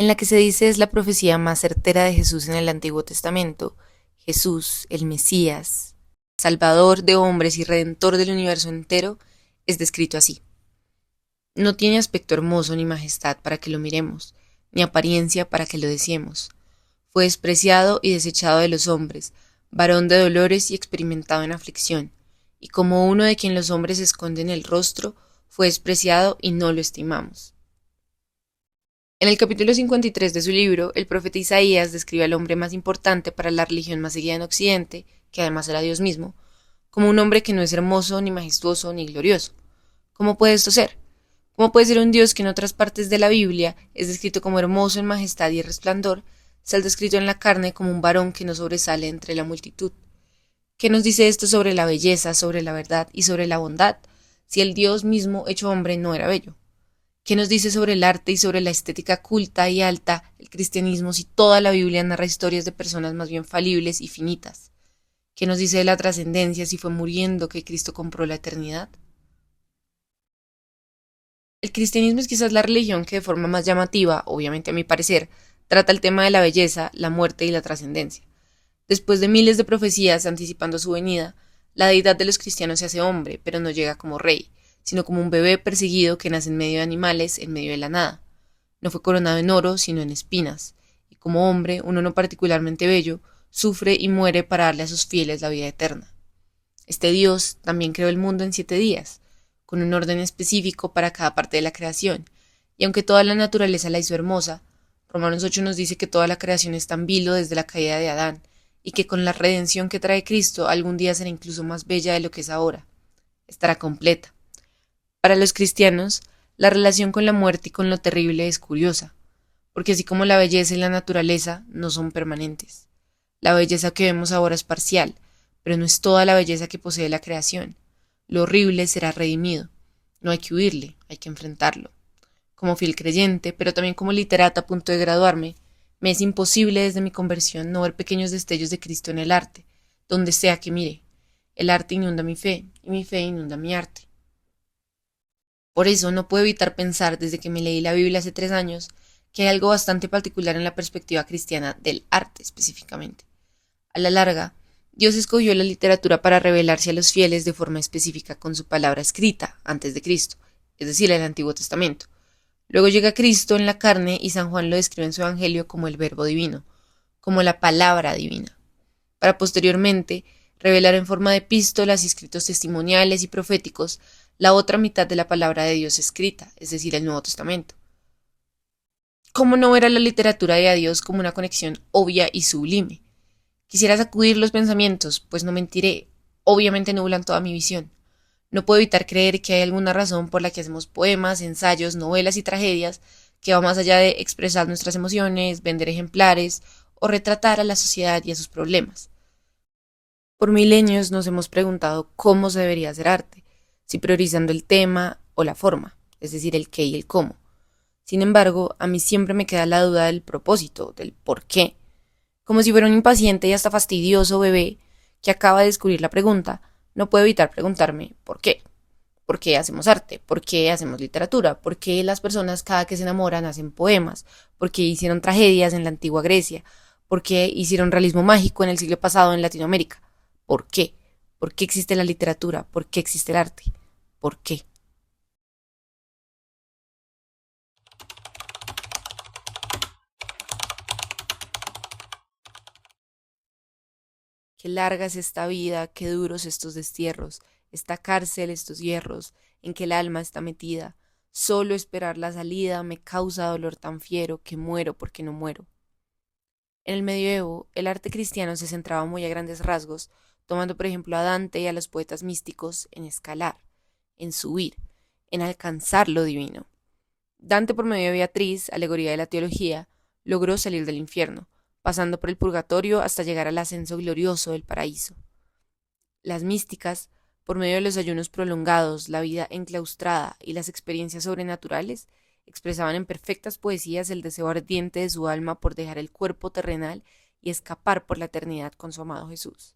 en la que se dice es la profecía más certera de Jesús en el Antiguo Testamento. Jesús, el Mesías, Salvador de hombres y Redentor del universo entero, es descrito así. No tiene aspecto hermoso ni majestad para que lo miremos, ni apariencia para que lo deseemos. Fue despreciado y desechado de los hombres, varón de dolores y experimentado en aflicción, y como uno de quien los hombres esconden el rostro, fue despreciado y no lo estimamos. En el capítulo 53 de su libro, el profeta Isaías describe al hombre más importante para la religión más seguida en Occidente, que además era Dios mismo, como un hombre que no es hermoso, ni majestuoso, ni glorioso. ¿Cómo puede esto ser? ¿Cómo puede ser un Dios que en otras partes de la Biblia es descrito como hermoso en majestad y resplandor, ser descrito en la carne como un varón que no sobresale entre la multitud? ¿Qué nos dice esto sobre la belleza, sobre la verdad y sobre la bondad, si el Dios mismo hecho hombre no era bello? ¿Qué nos dice sobre el arte y sobre la estética culta y alta, el cristianismo, si toda la Biblia narra historias de personas más bien falibles y finitas? ¿Qué nos dice de la trascendencia si fue muriendo que Cristo compró la eternidad? El cristianismo es quizás la religión que de forma más llamativa, obviamente a mi parecer, trata el tema de la belleza, la muerte y la trascendencia. Después de miles de profecías anticipando su venida, la deidad de los cristianos se hace hombre, pero no llega como rey, sino como un bebé perseguido que nace en medio de animales, en medio de la nada. No fue coronado en oro, sino en espinas, y como hombre, uno no particularmente bello, sufre y muere para darle a sus fieles la vida eterna. Este Dios también creó el mundo en 7 días, con un orden específico para cada parte de la creación, y aunque toda la naturaleza la hizo hermosa, Romanos 8 nos dice que toda la creación está en vilo desde la caída de Adán, y que con la redención que trae Cristo algún día será incluso más bella de lo que es ahora. Estará completa. Para los cristianos, la relación con la muerte y con lo terrible es curiosa, porque así como la belleza y la naturaleza no son permanentes. La belleza que vemos ahora es parcial, pero no es toda la belleza que posee la creación. Lo horrible será redimido. No hay que huirle, hay que enfrentarlo. Como fiel creyente, pero también como literata a punto de graduarme, me es imposible desde mi conversión no ver pequeños destellos de Cristo en el arte, donde sea que mire. El arte inunda mi fe, y mi fe inunda mi arte. Por eso no puedo evitar pensar, desde que me leí la Biblia hace 3 años, que hay algo bastante particular en la perspectiva cristiana del arte específicamente. A la larga, Dios escogió la literatura para revelarse a los fieles de forma específica con su palabra escrita antes de Cristo, es decir, el Antiguo Testamento. Luego llega Cristo en la carne y San Juan lo describe en su Evangelio como el Verbo divino, como la palabra divina, para posteriormente revelar en forma de epístolas y escritos testimoniales y proféticos la otra mitad de la palabra de Dios escrita, es decir, el Nuevo Testamento. ¿Cómo no ver a la literatura de Dios como una conexión obvia y sublime? Quisiera sacudir los pensamientos, pues no mentiré, obviamente nublan toda mi visión. No puedo evitar creer que hay alguna razón por la que hacemos poemas, ensayos, novelas y tragedias que va más allá de expresar nuestras emociones, vender ejemplares o retratar a la sociedad y a sus problemas. Por milenios nos hemos preguntado cómo se debería hacer arte, si priorizando el tema o la forma, es decir, el qué y el cómo. Sin embargo, a mí siempre me queda la duda del propósito, del por qué. Como si fuera un impaciente y hasta fastidioso bebé que acaba de descubrir la pregunta, no puedo evitar preguntarme ¿por qué? ¿Por qué hacemos arte? ¿Por qué hacemos literatura? ¿Por qué las personas cada que se enamoran hacen poemas? ¿Por qué hicieron tragedias en la antigua Grecia? ¿Por qué hicieron realismo mágico en el siglo pasado en Latinoamérica? ¿Por qué? ¿Por qué existe la literatura? ¿Por qué existe el arte? ¿Por qué? Qué larga es esta vida, qué duros estos destierros, esta cárcel, estos hierros, en que el alma está metida. Solo esperar la salida me causa dolor tan fiero que muero porque no muero. En el medioevo, el arte cristiano se centraba muy a grandes rasgos, tomando por ejemplo a Dante y a los poetas místicos en escalar, en subir, en alcanzar lo divino. Dante, por medio de Beatriz, alegoría de la teología, logró salir del infierno, pasando por el purgatorio hasta llegar al ascenso glorioso del paraíso. Las místicas, por medio de los ayunos prolongados, la vida enclaustrada y las experiencias sobrenaturales, expresaban en perfectas poesías el deseo ardiente de su alma por dejar el cuerpo terrenal y escapar por la eternidad con su amado Jesús.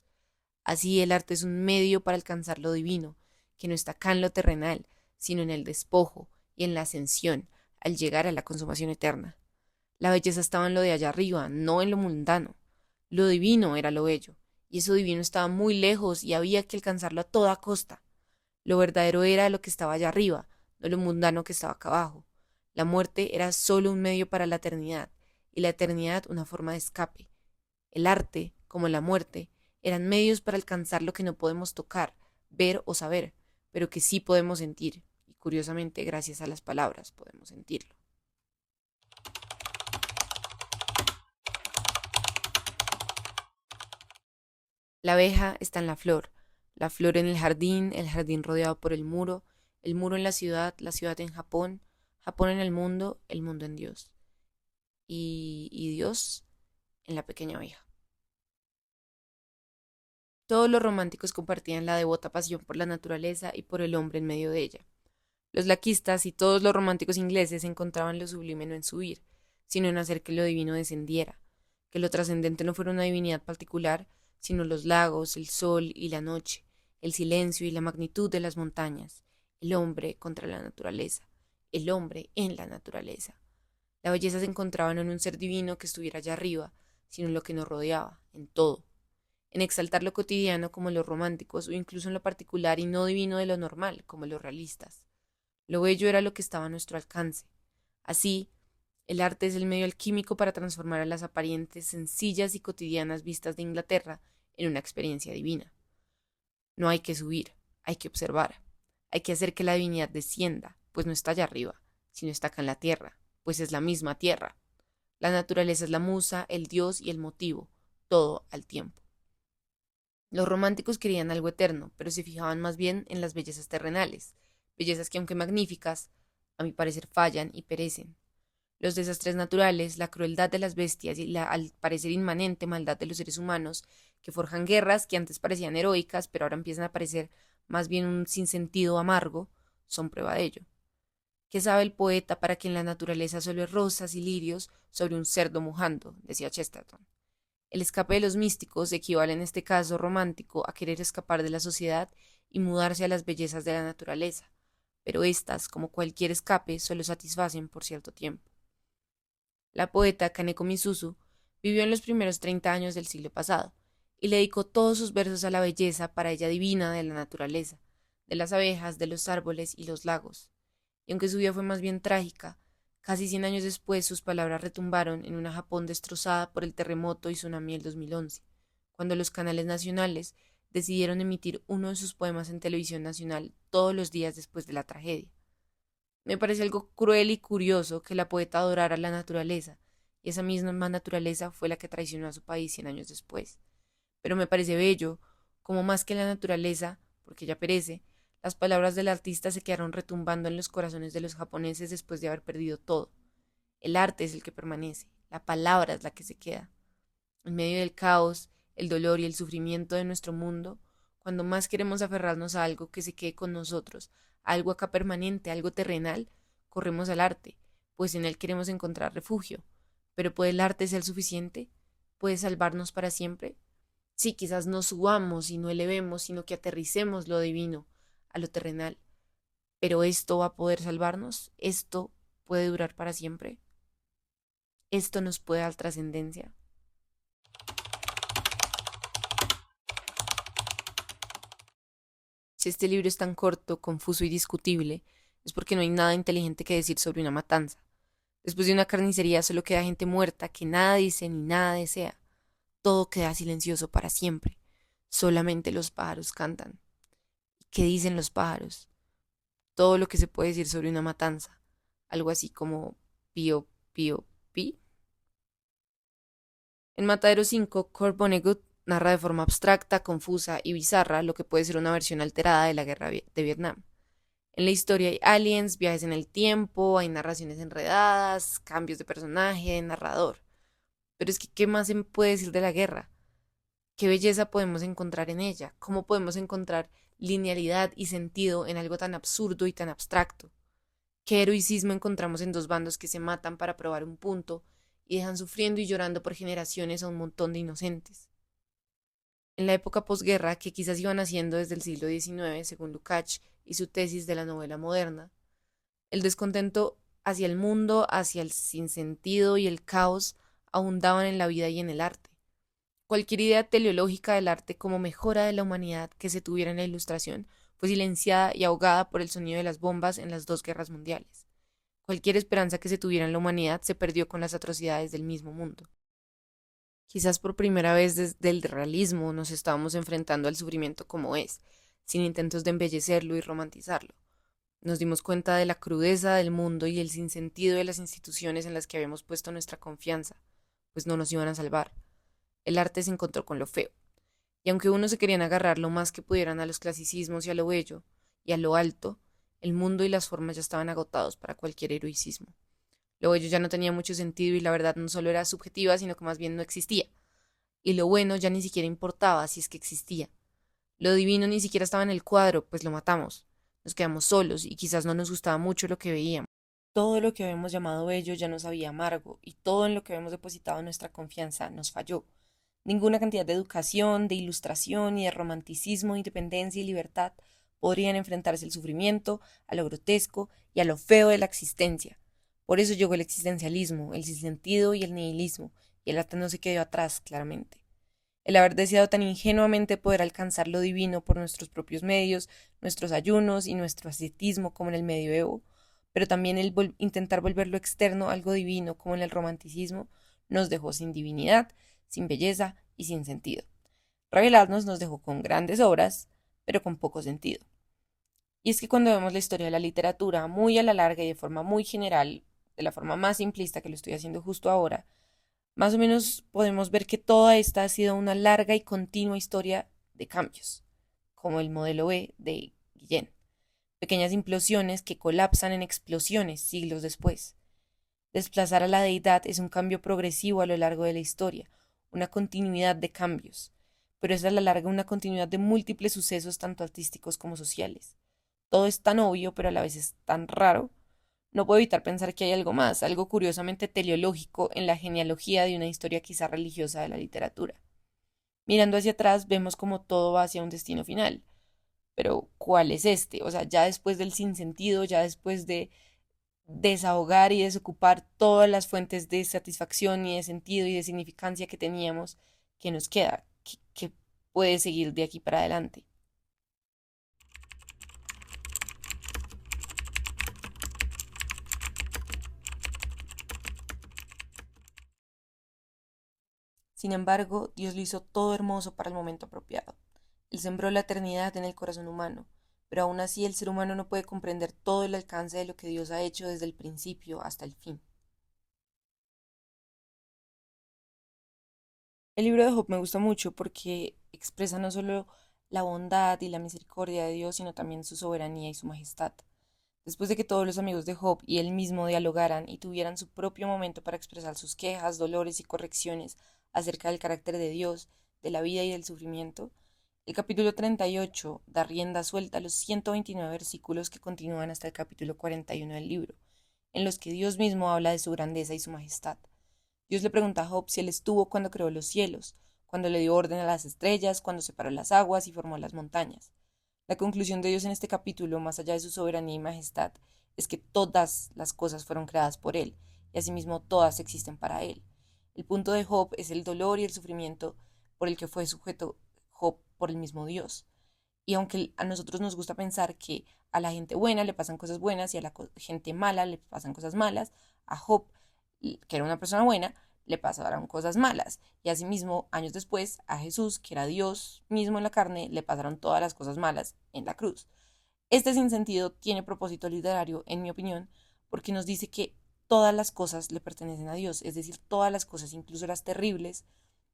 Así el arte es un medio para alcanzar lo divino, que no está acá en lo terrenal, sino en el despojo y en la ascensión, al llegar a la consumación eterna. La belleza estaba en lo de allá arriba, no en lo mundano. Lo divino era lo bello, y eso divino estaba muy lejos y había que alcanzarlo a toda costa. Lo verdadero era lo que estaba allá arriba, no lo mundano que estaba acá abajo. La muerte era solo un medio para la eternidad, y la eternidad una forma de escape. El arte, como la muerte, eran medios para alcanzar lo que no podemos tocar, ver o saber, pero que sí podemos sentir, y curiosamente gracias a las palabras podemos sentirlo. La abeja está en la flor en el jardín rodeado por el muro en la ciudad en Japón, Japón en el mundo en Dios, y Dios en la pequeña abeja. Todos los románticos compartían la devota pasión por la naturaleza y por el hombre en medio de ella. Los laquistas y todos los románticos ingleses encontraban lo sublime no en subir, sino en hacer que lo divino descendiera, que lo trascendente no fuera una divinidad particular, sino los lagos, el sol y la noche, el silencio y la magnitud de las montañas, el hombre contra la naturaleza, el hombre en la naturaleza. La belleza se encontraba no en un ser divino que estuviera allá arriba, sino en lo que nos rodeaba, en todo, en exaltar lo cotidiano como los románticos o incluso en lo particular y no divino de lo normal como los realistas. Lo bello era lo que estaba a nuestro alcance. Así, el arte es el medio alquímico para transformar a las aparentes, sencillas y cotidianas vistas de Inglaterra en una experiencia divina. No hay que subir, hay que observar, hay que hacer que la divinidad descienda, pues no está allá arriba, sino está acá en la tierra, pues es la misma tierra. La naturaleza es la musa, el dios y el motivo, todo al tiempo. Los románticos querían algo eterno, pero se fijaban más bien en las bellezas terrenales, bellezas que aunque magníficas, a mi parecer fallan y perecen. Los desastres naturales, la crueldad de las bestias y la al parecer inmanente maldad de los seres humanos, que forjan guerras que antes parecían heroicas, pero ahora empiezan a parecer más bien un sinsentido amargo, son prueba de ello. ¿Qué sabe el poeta para que en la naturaleza solo es rosas y lirios sobre un cerdo mojando? Decía Chesterton. El escape de los místicos equivale en este caso romántico a querer escapar de la sociedad y mudarse a las bellezas de la naturaleza, pero éstas, como cualquier escape, solo satisfacen por cierto tiempo. La poeta Kaneko Misuzu vivió en los primeros 30 años del siglo pasado y le dedicó todos sus versos a la belleza para ella divina de la naturaleza, de las abejas, de los árboles y los lagos. Y aunque su vida fue más bien trágica, casi 100 años después sus palabras retumbaron en una Japón destrozada por el terremoto y tsunami del 2011, cuando los canales nacionales decidieron emitir uno de sus poemas en televisión nacional todos los días después de la tragedia. Me parece algo cruel y curioso que la poeta adorara la naturaleza, y esa misma naturaleza fue la que traicionó a su país 100 años después. Pero me parece bello, como más que la naturaleza, porque ya perece, las palabras del artista se quedaron retumbando en los corazones de los japoneses después de haber perdido todo. El arte es el que permanece, la palabra es la que se queda. En medio del caos, el dolor y el sufrimiento de nuestro mundo, cuando más queremos aferrarnos a algo que se quede con nosotros, algo acá permanente, algo terrenal, corremos al arte, pues en él queremos encontrar refugio. Pero ¿puede el arte ser suficiente? ¿Puede salvarnos para siempre? Sí, quizás no subamos y no elevemos, sino que aterricemos lo divino a lo terrenal. Pero ¿esto va a poder salvarnos? ¿Esto puede durar para siempre? ¿Esto nos puede dar trascendencia? Si este libro es tan corto, confuso y discutible, es porque no hay nada inteligente que decir sobre una matanza. Después de una carnicería solo queda gente muerta que nada dice ni nada desea. Todo queda silencioso para siempre. Solamente los pájaros cantan. ¿Qué dicen los pájaros? Todo lo que se puede decir sobre una matanza. Algo así como pío, pío, pi. En Matadero 5, Kurt Vonnegut narra de forma abstracta, confusa y bizarra lo que puede ser una versión alterada de la guerra de Vietnam. En la historia hay aliens, viajes en el tiempo, hay narraciones enredadas, cambios de personaje, de narrador. Pero es que, ¿qué más se puede decir de la guerra? ¿Qué belleza podemos encontrar en ella? ¿Cómo podemos encontrar linealidad y sentido en algo tan absurdo y tan abstracto? ¿Qué heroicismo encontramos en dos bandos que se matan para probar un punto y dejan sufriendo y llorando por generaciones a un montón de inocentes? En la época posguerra, que quizás iba naciendo desde el siglo XIX, según Lukács y su tesis de la novela moderna, el descontento hacia el mundo, hacia el sinsentido y el caos, abundaban en la vida y en el arte. Cualquier idea teleológica del arte como mejora de la humanidad que se tuviera en la Ilustración fue silenciada y ahogada por el sonido de las bombas en las dos guerras mundiales. Cualquier esperanza que se tuviera en la humanidad se perdió con las atrocidades del mismo mundo. Quizás por primera vez desde el realismo nos estábamos enfrentando al sufrimiento como es, sin intentos de embellecerlo y romantizarlo. Nos dimos cuenta de la crudeza del mundo y el sinsentido de las instituciones en las que habíamos puesto nuestra confianza, pues no nos iban a salvar. El arte se encontró con lo feo, y aunque unos se querían agarrar lo más que pudieran a los clasicismos y a lo bello, y a lo alto, el mundo y las formas ya estaban agotados para cualquier heroicismo. Lo bello ya no tenía mucho sentido y la verdad no solo era subjetiva, sino que más bien no existía. Y lo bueno ya ni siquiera importaba si es que existía. Lo divino ni siquiera estaba en el cuadro, pues lo matamos. Nos quedamos solos y quizás no nos gustaba mucho lo que veíamos. Todo lo que habíamos llamado bello ya nos sabía amargo y todo en lo que habíamos depositado nuestra confianza nos falló. Ninguna cantidad de educación, de ilustración y de romanticismo, independencia y libertad podrían enfrentarse al sufrimiento, a lo grotesco y a lo feo de la existencia. Por eso llegó el existencialismo, el sinsentido y el nihilismo, y el arte no se quedó atrás, claramente. El haber deseado tan ingenuamente poder alcanzar lo divino por nuestros propios medios, nuestros ayunos y nuestro ascetismo como en el medioevo, pero también el intentar volver lo externo algo divino como en el romanticismo, nos dejó sin divinidad, sin belleza y sin sentido. Revelarnos nos dejó con grandes obras, pero con poco sentido. Y es que cuando vemos la historia de la literatura muy a la larga y de forma muy general, de la forma más simplista que lo estoy haciendo justo ahora, más o menos podemos ver que toda esta ha sido una larga y continua historia de cambios, como el modelo B de Guillén. Pequeñas implosiones que colapsan en explosiones siglos después. Desplazar a la deidad es un cambio progresivo a lo largo de la historia, una continuidad de cambios, pero es a la larga una continuidad de múltiples sucesos tanto artísticos como sociales. Todo es tan obvio, pero a la vez es tan raro. No puedo evitar pensar que hay algo más, algo curiosamente teleológico en la genealogía de una historia quizá religiosa de la literatura. Mirando hacia atrás vemos como todo va hacia un destino final. Pero, ¿cuál es este? O sea, ya después del sinsentido, ya después de desahogar y desocupar todas las fuentes de satisfacción y de sentido y de significancia que teníamos, ¿qué nos queda? ¿Qué puede seguir de aquí para adelante? Sin embargo, Dios lo hizo todo hermoso para el momento apropiado. Él sembró la eternidad en el corazón humano, pero aún así el ser humano no puede comprender todo el alcance de lo que Dios ha hecho desde el principio hasta el fin. El libro de Job me gusta mucho porque expresa no solo la bondad y la misericordia de Dios, sino también su soberanía y su majestad. Después de que todos los amigos de Job y él mismo dialogaran y tuvieran su propio momento para expresar sus quejas, dolores y correcciones acerca del carácter de Dios, de la vida y del sufrimiento, el capítulo 38 da rienda suelta a los 129 versículos que continúan hasta el capítulo 41 del libro, en los que Dios mismo habla de su grandeza y su majestad. Dios le pregunta a Job si él estuvo cuando creó los cielos, cuando le dio orden a las estrellas, cuando separó las aguas y formó las montañas. La conclusión de Dios en este capítulo, más allá de su soberanía y majestad, es que todas las cosas fueron creadas por Él, y asimismo todas existen para Él. El punto de Job es el dolor y el sufrimiento por el que fue sujeto Job por el mismo Dios. Y aunque a nosotros nos gusta pensar que a la gente buena le pasan cosas buenas y a la gente mala le pasan cosas malas, a Job, que era una persona buena, le pasaron cosas malas. Y asimismo, años después, a Jesús, que era Dios mismo en la carne, le pasaron todas las cosas malas en la cruz. Este sinsentido tiene propósito literario, en mi opinión, porque nos dice que todas las cosas le pertenecen a Dios, es decir, todas las cosas, incluso las terribles,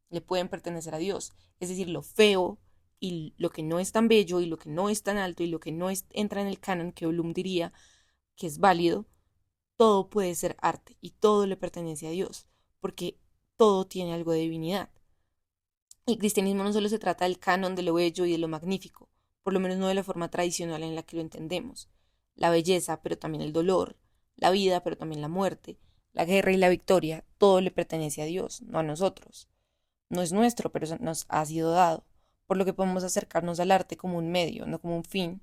le pueden pertenecer a Dios. Es decir, lo feo y lo que no es tan bello y lo que no es tan alto y lo que no entra en el canon que Bloom diría que es válido, todo puede ser arte y todo le pertenece a Dios, porque todo tiene algo de divinidad. El cristianismo no solo se trata del canon de lo bello y de lo magnífico, por lo menos no de la forma tradicional en la que lo entendemos. La belleza, pero también el dolor, la vida, pero también la muerte, la guerra y la victoria, todo le pertenece a Dios, no a nosotros. No es nuestro, pero nos ha sido dado, por lo que podemos acercarnos al arte como un medio, no como un fin,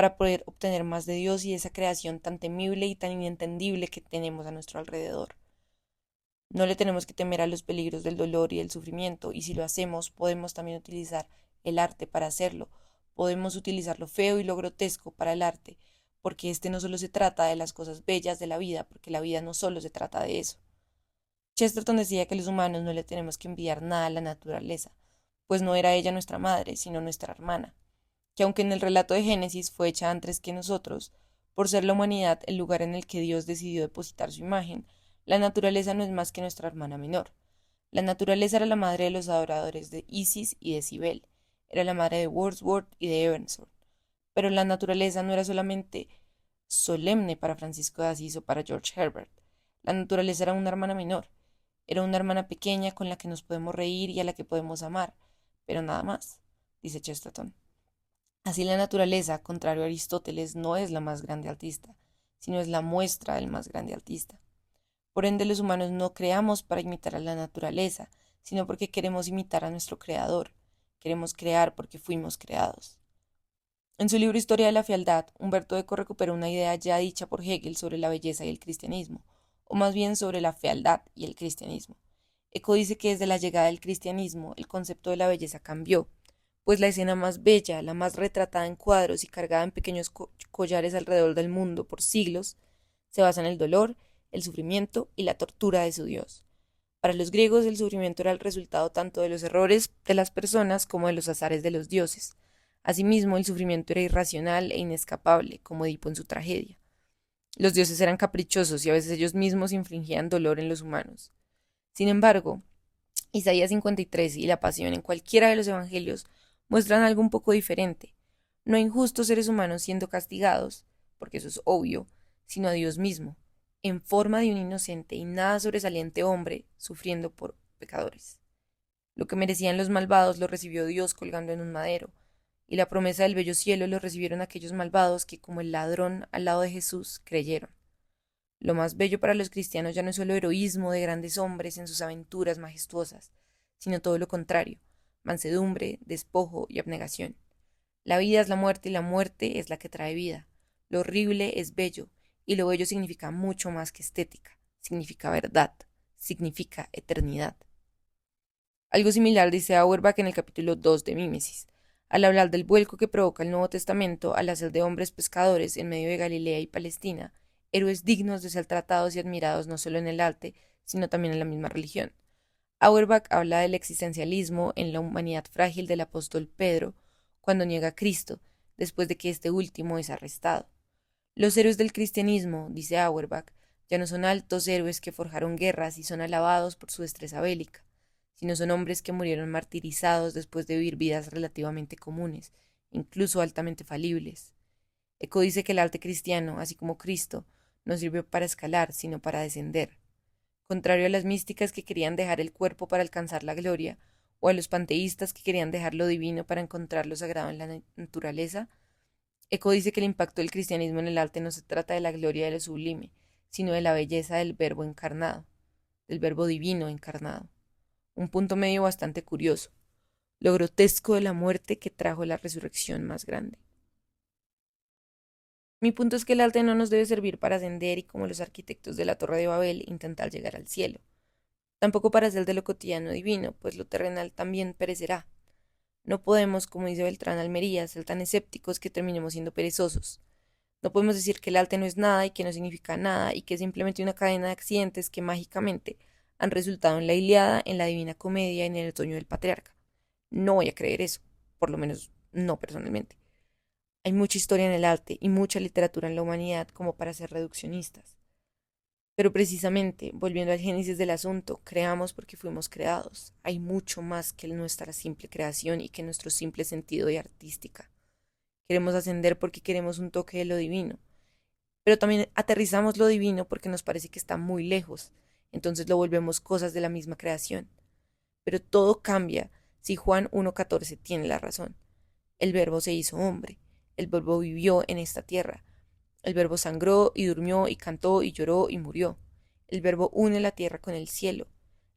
para poder obtener más de Dios y de esa creación tan temible y tan inentendible que tenemos a nuestro alrededor. No le tenemos que temer a los peligros del dolor y del sufrimiento, y si lo hacemos, podemos también utilizar el arte para hacerlo. Podemos utilizar lo feo y lo grotesco para el arte, porque este no solo se trata de las cosas bellas de la vida, porque la vida no solo se trata de eso. Chesterton decía que los humanos no le tenemos que envidiar nada a la naturaleza, pues no era ella nuestra madre, sino nuestra hermana, que aunque en el relato de Génesis fue hecha antes que nosotros, por ser la humanidad el lugar en el que Dios decidió depositar su imagen, la naturaleza no es más que nuestra hermana menor. La naturaleza era la madre de los adoradores de Isis y de Cibele, era la madre de Wordsworth y de Emerson, pero la naturaleza no era solamente solemne para Francisco de Asís o para George Herbert. La naturaleza era una hermana menor, era una hermana pequeña con la que nos podemos reír y a la que podemos amar, pero nada más, dice Chesterton. Así la naturaleza, contrario a Aristóteles, no es la más grande artista, sino es la muestra del más grande artista. Por ende, los humanos no creamos para imitar a la naturaleza, sino porque queremos imitar a nuestro Creador. Queremos crear porque fuimos creados. En su libro Historia de la Fealdad, Humberto Eco recupera una idea ya dicha por Hegel sobre la belleza y el cristianismo, o más bien sobre la fealdad y el cristianismo. Eco dice que desde la llegada del cristianismo el concepto de la belleza cambió, pues la escena más bella, la más retratada en cuadros y cargada en pequeños collares alrededor del mundo por siglos, se basa en el dolor, el sufrimiento y la tortura de su Dios. Para los griegos el sufrimiento era el resultado tanto de los errores de las personas como de los azares de los dioses. Asimismo, el sufrimiento era irracional e inescapable, como Edipo en su tragedia. Los dioses eran caprichosos y a veces ellos mismos infligían dolor en los humanos. Sin embargo, Isaías 53 y la Pasión en cualquiera de los evangelios muestran algo un poco diferente. No a injustos seres humanos siendo castigados, porque eso es obvio, sino a Dios mismo, en forma de un inocente y nada sobresaliente hombre sufriendo por pecadores. Lo que merecían los malvados lo recibió Dios colgando en un madero, y la promesa del bello cielo lo recibieron aquellos malvados que, como el ladrón al lado de Jesús, creyeron. Lo más bello para los cristianos ya no es solo heroísmo de grandes hombres en sus aventuras majestuosas, sino todo lo contrario, mansedumbre, despojo y abnegación. La vida es la muerte y la muerte es la que trae vida. Lo horrible es bello, y lo bello significa mucho más que estética, significa verdad, significa eternidad. Algo similar dice Auerbach en el capítulo 2 de Mímesis, al hablar del vuelco que provoca el Nuevo Testamento al hacer de hombres pescadores en medio de Galilea y Palestina, héroes dignos de ser tratados y admirados no solo en el arte, sino también en la misma religión. Auerbach habla del existencialismo en la humanidad frágil del apóstol Pedro, cuando niega a Cristo, después de que este último es arrestado. Los héroes del cristianismo, dice Auerbach, ya no son altos héroes que forjaron guerras y son alabados por su destreza bélica, sino son hombres que murieron martirizados después de vivir vidas relativamente comunes, incluso altamente falibles. Eco dice que el arte cristiano, así como Cristo, no sirvió para escalar, sino para descender. Contrario a las místicas que querían dejar el cuerpo para alcanzar la gloria, o a los panteístas que querían dejar lo divino para encontrar lo sagrado en la naturaleza, Eco dice que el impacto del cristianismo en el arte no se trata de la gloria de lo sublime, sino de la belleza del verbo encarnado, del verbo divino encarnado. Un punto medio bastante curioso, lo grotesco de la muerte que trajo la resurrección más grande. Mi punto es que el arte no nos debe servir para ascender y, como los arquitectos de la Torre de Babel, intentar llegar al cielo. Tampoco para hacer de lo cotidiano divino, pues lo terrenal también perecerá. No podemos, como dice Beltrán Almería, ser tan escépticos que terminemos siendo perezosos. No podemos decir que el arte no es nada y que no significa nada y que es simplemente una cadena de accidentes que mágicamente han resultado en la Ilíada, en la Divina Comedia y en el Otoño del Patriarca. No voy a creer eso, por lo menos no personalmente. Hay mucha historia en el arte y mucha literatura en la humanidad como para ser reduccionistas. Pero precisamente, volviendo al génesis del asunto, creamos porque fuimos creados. Hay mucho más que nuestra simple creación y que nuestro simple sentido de artística. Queremos ascender porque queremos un toque de lo divino. Pero también aterrizamos lo divino porque nos parece que está muy lejos. Entonces lo volvemos cosas de la misma creación. Pero todo cambia si Juan 1.14 tiene la razón. El Verbo se hizo hombre. El Verbo vivió en esta tierra. El Verbo sangró y durmió y cantó y lloró y murió. El Verbo une la tierra con el cielo.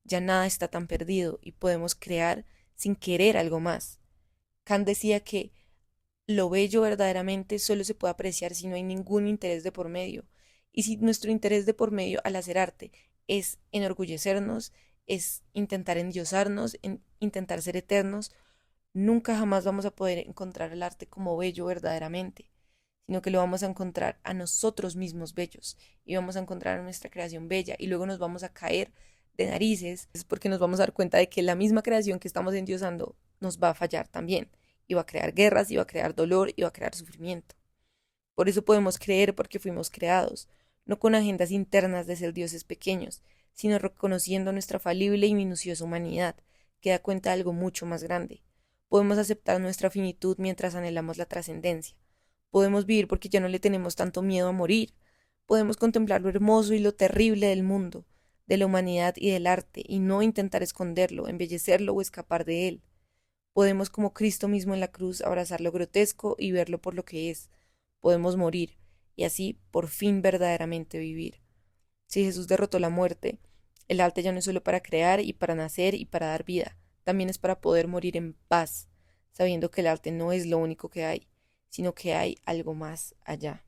Ya nada está tan perdido y podemos crear sin querer algo más. Kant decía que Lo bello verdaderamente solo se puede apreciar si no hay ningún interés de por medio. Y si nuestro interés de por medio al hacer arte es enorgullecernos, es intentar endiosarnos, intentar ser eternos, nunca jamás vamos a poder encontrar el arte como bello verdaderamente, sino que lo vamos a encontrar a nosotros mismos bellos y vamos a encontrar a nuestra creación bella y luego nos vamos a caer de narices, es porque nos vamos a dar cuenta de que la misma creación que estamos endiosando nos va a fallar también y va a crear guerras y va a crear dolor y va a crear sufrimiento. Por eso podemos creer porque fuimos creados, no con agendas internas de ser dioses pequeños, sino reconociendo nuestra falible y minuciosa humanidad, que da cuenta de algo mucho más grande. Podemos aceptar nuestra finitud mientras anhelamos la trascendencia. Podemos vivir porque ya no le tenemos tanto miedo a morir. Podemos contemplar lo hermoso y lo terrible del mundo, de la humanidad y del arte, y no intentar esconderlo, embellecerlo o escapar de él. Podemos, como Cristo mismo en la cruz, abrazar lo grotesco y verlo por lo que es. Podemos morir y así por fin verdaderamente vivir. Si Jesús derrotó la muerte, el arte ya no es solo para crear y para nacer y para dar vida, también es para poder morir en paz, sabiendo que el arte no es lo único que hay, sino que hay algo más allá.